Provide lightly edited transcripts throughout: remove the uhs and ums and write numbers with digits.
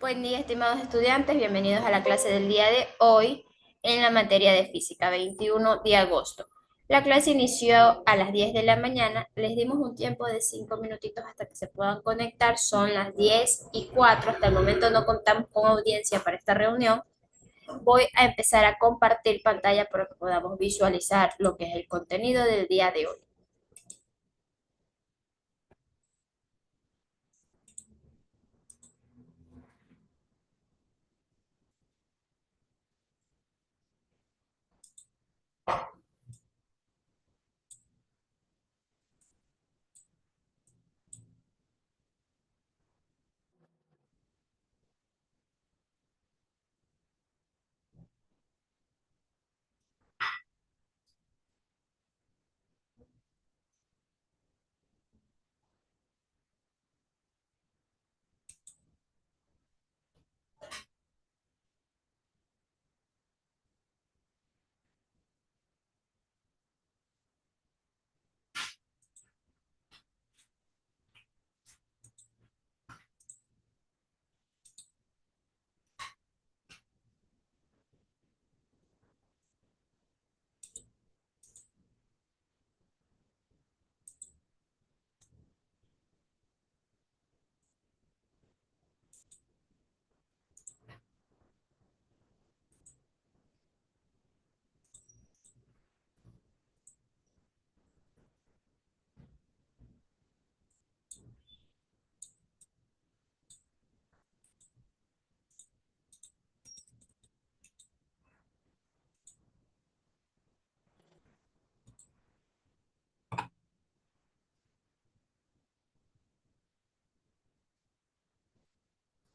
Buen día, estimados estudiantes. Bienvenidos a la clase del día de hoy en la materia de física, 21 de agosto. La clase inició a las 10 de la mañana. Les dimos un tiempo de 5 minutitos hasta que se puedan conectar. Son las 10:04. Hasta el momento no contamos con audiencia para esta reunión. Voy a empezar a compartir pantalla para que podamos visualizar lo que es el contenido del día de hoy.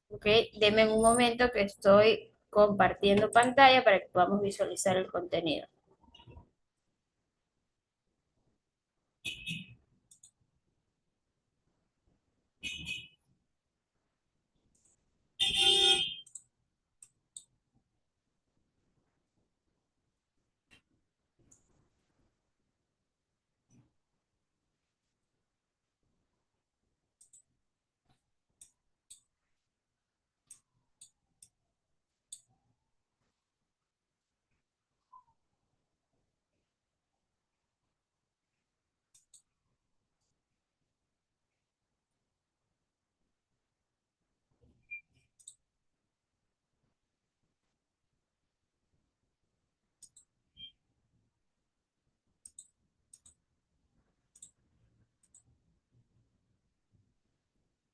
Ok, denme un momento que estoy compartiendo pantalla para que podamos visualizar el contenido.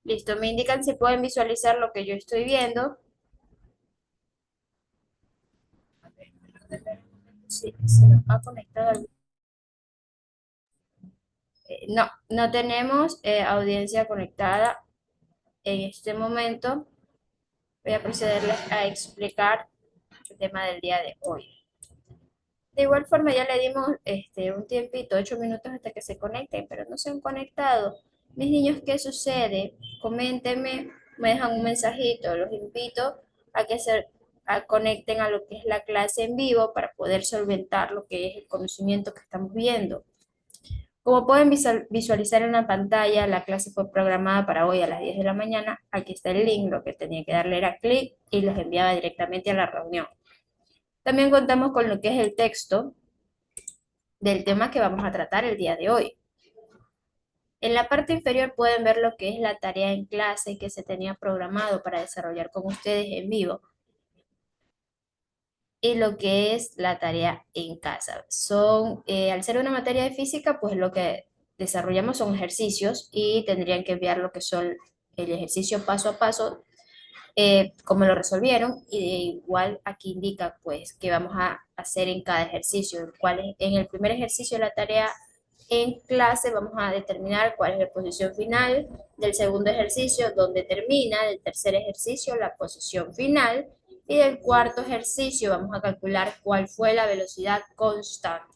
Listo, me indican si pueden visualizar lo que yo estoy viendo. Sí, se nos ha conectado. No, no tenemos audiencia conectada en este momento. Voy a procederles a explicar el tema del día de hoy. De igual forma ya le dimos un tiempito, 8 minutos hasta que se conecten, pero no se han conectado. Mis niños, ¿qué sucede? Coméntenme, me dejan un mensajito, los invito a que se conecten a lo que es la clase en vivo para poder solventar lo que es el conocimiento que estamos viendo. Como pueden visualizar en la pantalla, la clase fue programada para hoy a las 10 de la mañana. Aquí está el link, lo que tenía que darle era clic y los enviaba directamente a la reunión. También contamos con lo que es el texto del tema que vamos a tratar el día de hoy. En la parte inferior pueden ver lo que es la tarea en clase que se tenía programado para desarrollar con ustedes en vivo y lo que es la tarea en casa. Al ser una materia de física, pues lo que desarrollamos son ejercicios y tendrían que enviar lo que son el ejercicio paso a paso, cómo lo resolvieron, y de igual aquí indica pues qué vamos a hacer en cada ejercicio, en el primer ejercicio de la tarea en clase vamos a determinar cuál es la posición final del segundo ejercicio, dónde termina, del tercer ejercicio la posición final y del cuarto ejercicio vamos a calcular cuál fue la velocidad constante.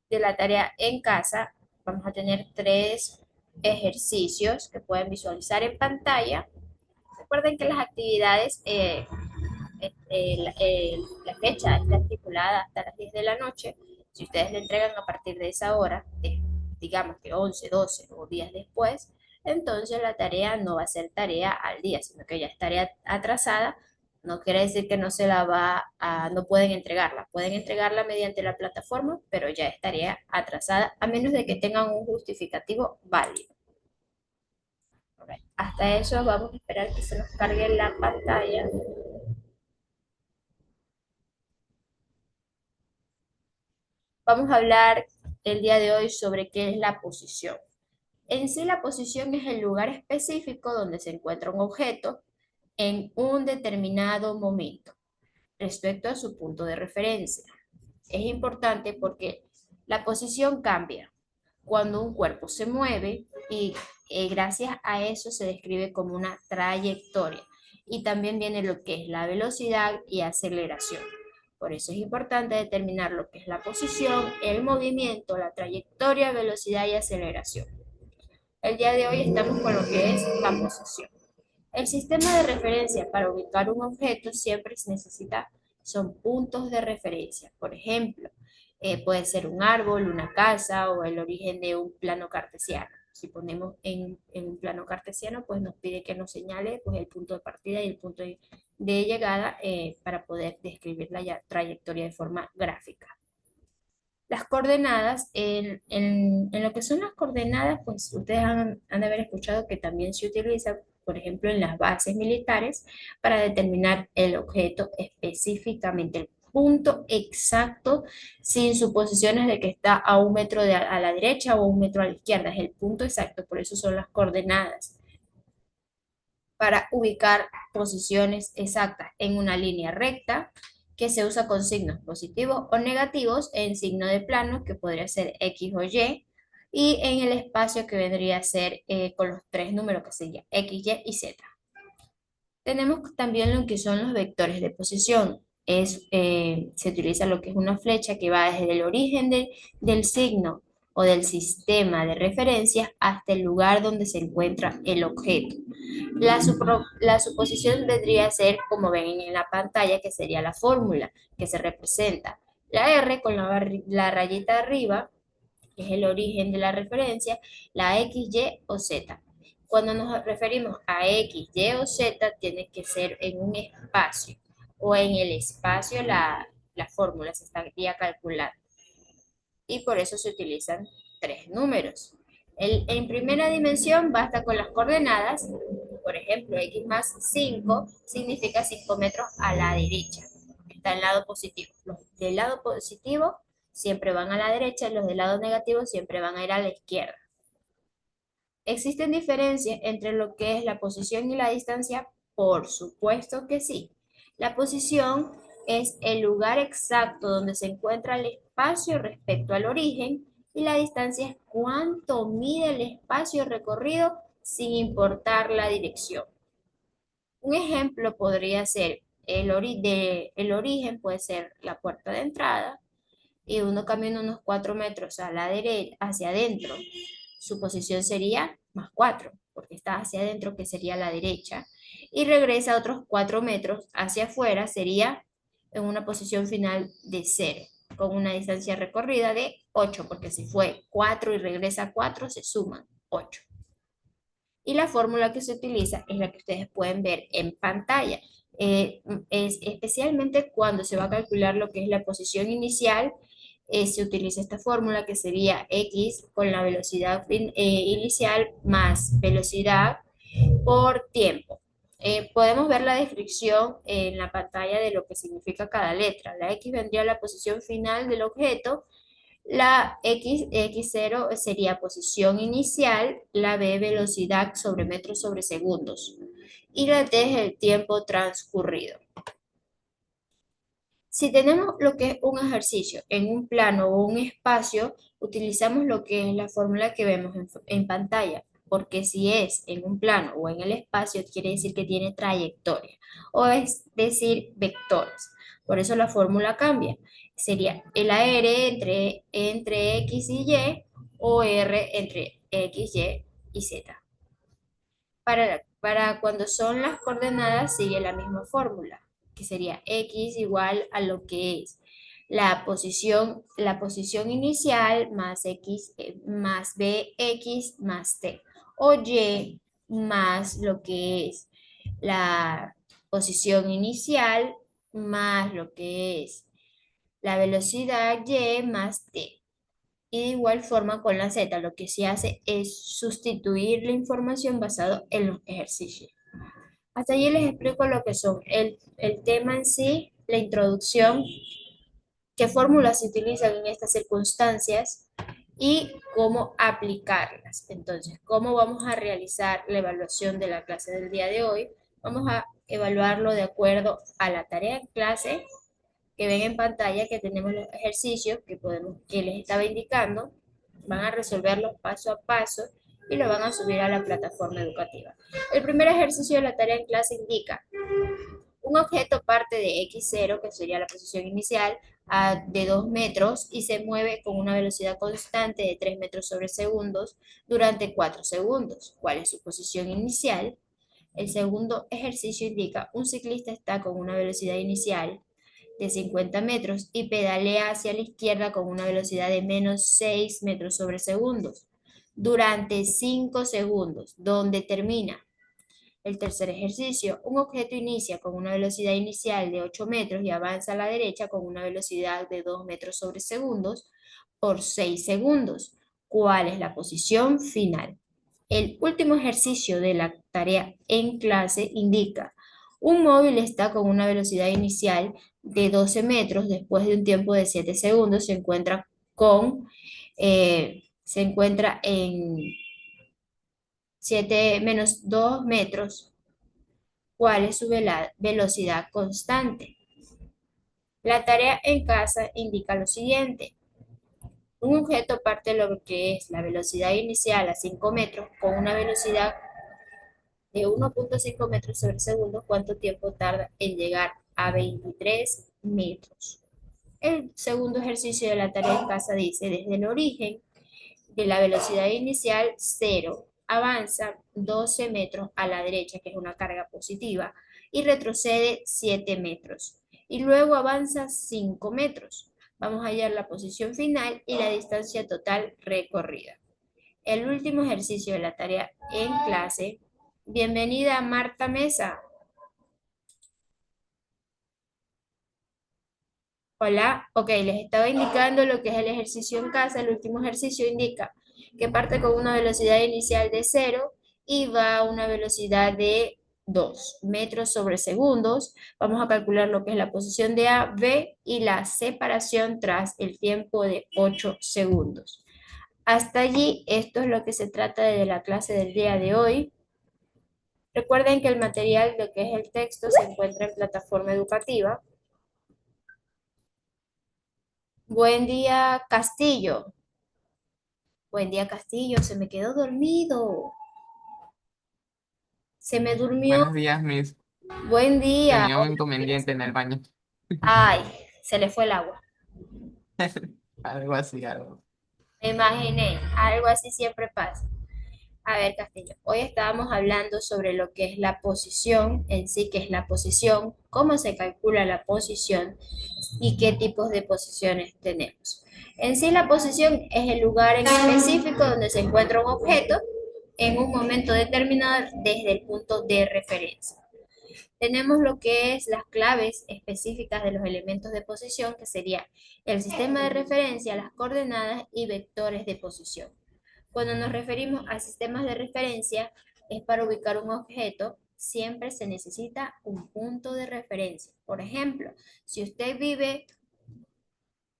De la tarea en casa vamos a tener tres ejercicios que pueden visualizar en pantalla. Recuerden que las actividades, la fecha está estipulada hasta las 10 de la noche. Si ustedes le entregan a partir de esa hora, digamos que 11, 12 o días después, entonces la tarea no va a ser tarea al día, sino que ya es tarea atrasada. No quiere decir que no se la va a, no pueden entregarla mediante la plataforma, pero ya es tarea atrasada, a menos de que tengan un justificativo válido. Alright. Hasta eso vamos a esperar que se nos cargue la pantalla. Vamos a hablar el día de hoy sobre qué es la posición. En sí, la posición es el lugar específico donde se encuentra un objeto en un determinado momento respecto a su punto de referencia. Es importante porque la posición cambia cuando un cuerpo se mueve y gracias a eso se describe como una trayectoria. Y también viene lo que es la velocidad y aceleración. Por eso es importante determinar lo que es la posición, el movimiento, la trayectoria, velocidad y aceleración. El día de hoy estamos con lo que es la posición. El sistema de referencia para ubicar un objeto siempre se necesita, son puntos de referencia. Por ejemplo, puede ser un árbol, una casa o el origen de un plano cartesiano. Si ponemos en un plano cartesiano, pues nos pide que nos señale pues, el punto de partida y el punto de llegada para poder describir la trayectoria de forma gráfica. Las coordenadas, en lo que son las coordenadas, pues ustedes han de haber escuchado que también se utiliza, por ejemplo, en las bases militares para determinar el objeto específicamente, el punto exacto, sin suposiciones de que está a 1 metro a la derecha o a 1 metro a la izquierda, es el punto exacto, por eso son las coordenadas para ubicar posiciones exactas en una línea recta que se usa con signos positivos o negativos en signo de plano, que podría ser X o y en el espacio que vendría a ser con los tres números que sería X, Y y Z. Tenemos también lo que son los vectores de posición. Se utiliza lo que es una flecha que va desde el origen del signo o del sistema de referencias hasta el lugar donde se encuentra el objeto. La suposición vendría a ser, como ven en la pantalla, que sería la fórmula que se representa. La R con la rayita arriba, que es el origen de la referencia, la X, Y o Z. Cuando nos referimos a X, Y o Z, tiene que ser en un espacio o en el espacio la fórmula se estaría calculando. Y por eso se utilizan tres números. En primera dimensión basta con las coordenadas, por ejemplo, x más 5 significa 5 metros a la derecha, está el lado positivo. Los del lado positivo siempre van a la derecha y los del lado negativo siempre van a ir a la izquierda. ¿Existen diferencias entre lo que es la posición y la distancia? Por supuesto que sí. La posición es el lugar exacto donde se encuentra el espacio respecto al origen y la distancia es cuánto mide el espacio recorrido sin importar la dirección. Un ejemplo podría ser el origen, puede ser la puerta de entrada y uno camina unos 4 metros a la derecha, hacia adentro. Su posición sería más 4 porque está hacia adentro, que sería la derecha, y regresa otros 4 metros hacia afuera, sería en una posición final de 0, con una distancia recorrida de 8 porque si fue 4 y regresa 4 se suman 8. Y la fórmula que se utiliza es la que ustedes pueden ver en pantalla. Es especialmente cuando se va a calcular lo que es la posición inicial, se utiliza esta fórmula que sería X con la velocidad inicial más velocidad por tiempo. Podemos ver la descripción en la pantalla de lo que significa cada letra. La X vendría a la posición final del objeto, la X0 sería posición inicial, la B velocidad sobre metros sobre segundos y la T es el tiempo transcurrido. Si tenemos lo que es un ejercicio en un plano o un espacio, utilizamos lo que es la fórmula que vemos en pantalla, porque si es en un plano o en el espacio, quiere decir que tiene trayectoria, o es decir, vectores. Por eso la fórmula cambia. Sería el AR entre X y Y o R entre X, Y Z. Para cuando son las coordenadas sigue la misma fórmula, que sería X igual a lo que es la posición inicial más X más BX más T. o Y más lo que es la posición inicial más lo que es la velocidad Y más T. Y de igual forma con la Z, lo que se hace es sustituir la información basado en los ejercicios. Hasta allí les explico lo que son el tema en sí, la introducción, qué fórmulas se utilizan en estas circunstancias y cómo aplicarlas. Entonces, ¿cómo vamos a realizar la evaluación de la clase del día de hoy? Vamos a evaluarlo de acuerdo a la tarea en clase que ven en pantalla, que tenemos los ejercicios que les estaba indicando. Van a resolverlos paso a paso y lo van a subir a la plataforma educativa. El primer ejercicio de la tarea en clase indica: un objeto parte de x0, que sería la posición inicial, de 2 metros y se mueve con una velocidad constante de 3 metros sobre segundos durante 4 segundos. ¿Cuál es su posición inicial? El segundo ejercicio indica: un ciclista está con una velocidad inicial de 50 metros y pedalea hacia la izquierda con una velocidad de menos 6 metros sobre segundos durante 5 segundos, donde termina. El tercer ejercicio: un objeto inicia con una velocidad inicial de 8 metros y avanza a la derecha con una velocidad de 2 metros sobre segundos por 6 segundos. ¿Cuál es la posición final? El último ejercicio de la tarea en clase indica: un móvil está con una velocidad inicial de 12 metros, después de un tiempo de 7 segundos se encuentra en 7 menos 2 metros. ¿Cuál es su velocidad constante? La tarea en casa indica lo siguiente: un objeto parte de lo que es la velocidad inicial a 5 metros con una velocidad de 1,5 metros sobre segundo. ¿Cuánto tiempo tarda en llegar a 23 metros? El segundo ejercicio de la tarea en casa dice: desde el origen de la velocidad inicial 0, avanza 12 metros a la derecha, que es una carga positiva, y retrocede 7 metros. Y luego avanza 5 metros. Vamos a hallar la posición final y la distancia total recorrida. El último ejercicio de la tarea en clase. Bienvenida Marta Mesa. Hola, ok, les estaba indicando lo que es el ejercicio en casa. El último ejercicio indica que parte con una velocidad inicial de 0 y va a una velocidad de 2 metros sobre segundos. Vamos a calcular lo que es la posición de A, B y la separación tras el tiempo de 8 segundos. Hasta allí, esto es lo que se trata de la clase del día de hoy. Recuerden que el material, lo que es el texto, se encuentra en plataforma educativa. Buen día, Castillo. Buen día, Castillo. Se me quedó dormido. Se me durmió. Buenos días, Miss. Buen día. Tenía un inconveniente en el baño. Ay, se le fue el agua. Algo así, algo. Me imaginé. Algo así siempre pasa. A ver, Castillo, hoy estábamos hablando sobre lo que es la posición en sí, que es la posición, cómo se calcula la posición y qué tipos de posiciones tenemos. En sí, la posición es el lugar en específico donde se encuentra un objeto en un momento determinado desde el punto de referencia. Tenemos lo que es las claves específicas de los elementos de posición, que sería el sistema de referencia, las coordenadas y vectores de posición. Cuando nos referimos a sistemas de referencia, es para ubicar un objeto, siempre se necesita un punto de referencia. Por ejemplo, si usted vive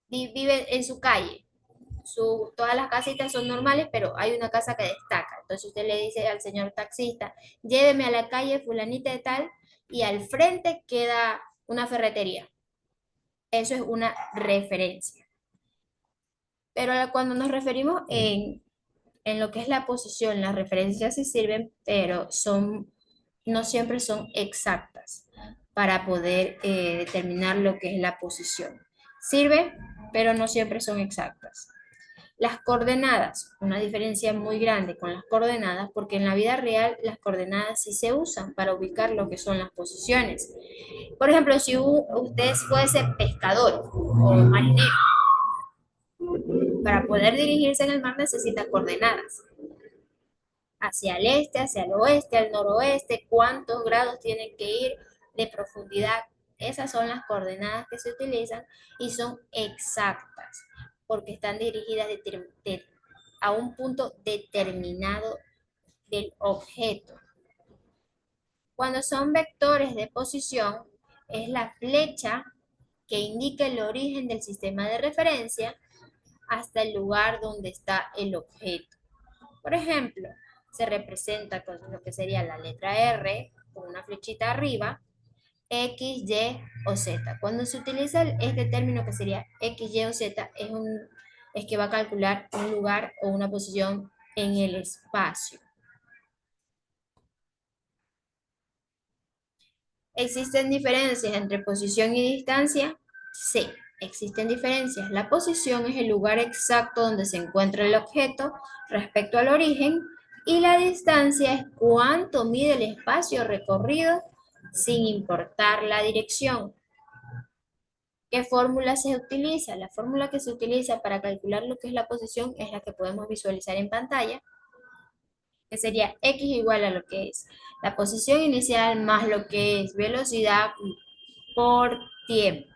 en su calle, todas las casitas son normales, pero hay una casa que destaca. Entonces usted le dice al señor taxista: lléveme a la calle fulanita de tal, y al frente queda una ferretería. Eso es una referencia. Pero cuando nos referimos en lo que es la posición, las referencias sí sirven, pero no siempre son exactas para poder determinar lo que es la posición. Sirve, pero no siempre son exactas. Las coordenadas, una diferencia muy grande con las coordenadas, porque en la vida real las coordenadas sí se usan para ubicar lo que son las posiciones. Por ejemplo, si usted fuese pescador o marinero, para poder dirigirse en el mar necesita coordenadas. hacia el este, hacia el oeste, al noroeste, cuántos grados tienen que ir de profundidad. Esas son las coordenadas que se utilizan y son exactas porque están dirigidas a un punto determinado del objeto. Cuando son vectores de posición, es la flecha que indica el origen del sistema de referencia hasta el lugar donde está el objeto. Por ejemplo, se representa con lo que sería la letra R, con una flechita arriba, X, Y o Z. Cuando se utiliza este término que sería X, Y o Z, es que va a calcular un lugar o una posición en el espacio. ¿Existen diferencias entre posición y distancia? Sí, existen diferencias. La posición es el lugar exacto donde se encuentra el objeto respecto al origen y la distancia es cuánto mide el espacio recorrido sin importar la dirección. ¿Qué fórmula se utiliza? La fórmula que se utiliza para calcular lo que es la posición es la que podemos visualizar en pantalla, que sería x igual a lo que es la posición inicial más lo que es velocidad por tiempo.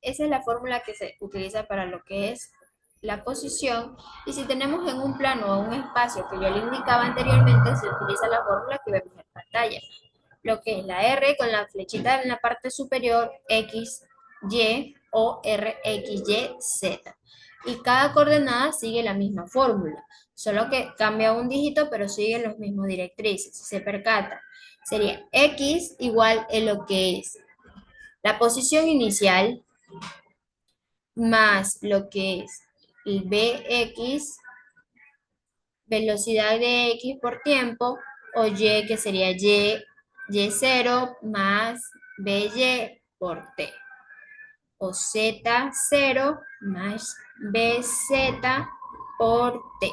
Esa es la fórmula que se utiliza para lo que es la posición. Y si tenemos en un plano o un espacio que yo le indicaba anteriormente, se utiliza la fórmula que vemos en pantalla. Lo que es la R con la flechita en la parte superior, X, Y o R, X, Y, Z. Y cada coordenada sigue la misma fórmula, solo que cambia un dígito, pero siguen los mismos directrices. Si se percata, sería X igual a lo que es la posición inicial más lo que es el Bx, velocidad de X por tiempo, o Y, que sería Y0 más BY por T, o Z0 más BZ por T.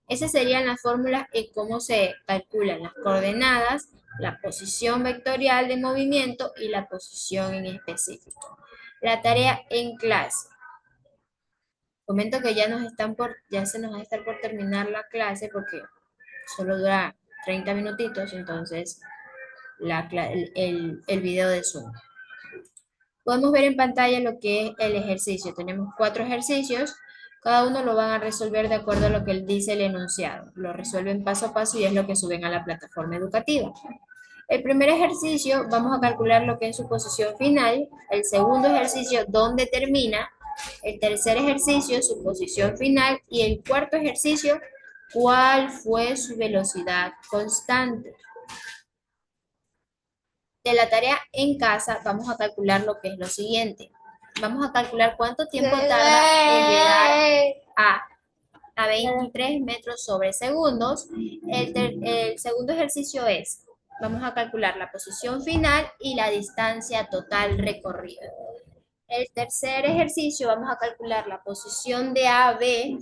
Esas serían las fórmulas y cómo se calculan las coordenadas, la posición vectorial de movimiento y la posición en específico. La tarea en clase. Comento que ya se nos va a estar por terminar la clase porque solo dura 30 minutitos, entonces el video de Zoom. Podemos ver en pantalla lo que es el ejercicio. Tenemos 4 ejercicios, cada uno lo van a resolver de acuerdo a lo que dice el enunciado. Lo resuelven paso a paso y es lo que suben a la plataforma educativa. El primer ejercicio vamos a calcular lo que es su posición final, el segundo ejercicio dónde termina, el tercer ejercicio su posición final y el cuarto ejercicio cuál fue su velocidad constante. De la tarea en casa vamos a calcular lo que es lo siguiente. Vamos a calcular cuánto tiempo tarda en llegar a 23 metros sobre segundos. El segundo ejercicio es, vamos a calcular la posición final y la distancia total recorrida. El tercer ejercicio vamos a calcular la posición de A a B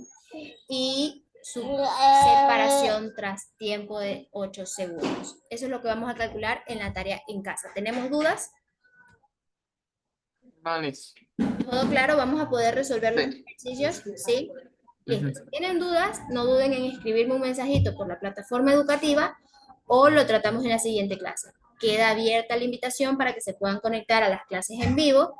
y su separación tras tiempo de 8 segundos. Eso es lo que vamos a calcular en la tarea en casa. ¿Tenemos dudas? Vale. ¿Todo claro? ¿Vamos a poder resolver los Sí. ejercicios? ¿Sí? Listo. Ujú. Si tienen dudas, no duden en escribirme un mensajito por la plataforma educativa o lo tratamos en la siguiente clase. Queda abierta la invitación para que se puedan conectar a las clases en vivo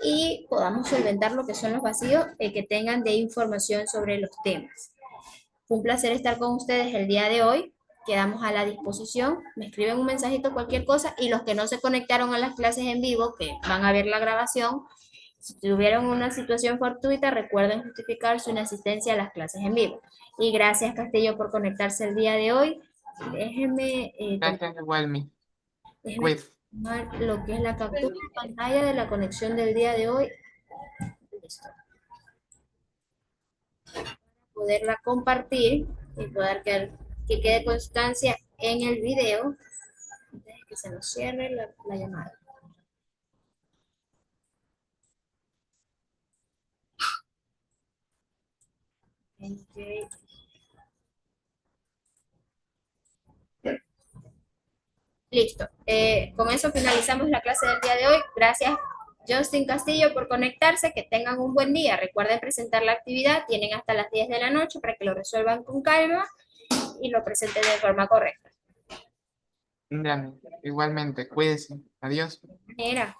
y podamos solventar lo que son los vacíos que tengan de información sobre los temas. Fue un placer estar con ustedes el día de hoy. Quedamos a la disposición. Me escriben un mensajito, cualquier cosa. Y los que no se conectaron a las clases en vivo, que van a ver la grabación, si tuvieron una situación fortuita, recuerden justificar su inasistencia a las clases en vivo. Y gracias, Castillo, por conectarse el día de hoy. Déjenme, Gracias, igual, mi. déjenme With. tomar lo que es la captura de pantalla de la conexión del día de hoy. Listo. Poderla compartir y poder que quede constancia en el video antes de que se nos cierre la llamada. Okay. Listo. Con eso finalizamos la clase del día de hoy. Gracias Justin Castillo por conectarse, que tengan un buen día. Recuerden presentar la actividad, tienen hasta las 10 de la noche para que lo resuelvan con calma y lo presenten de forma correcta. Igualmente, cuídense. Adiós. Mira.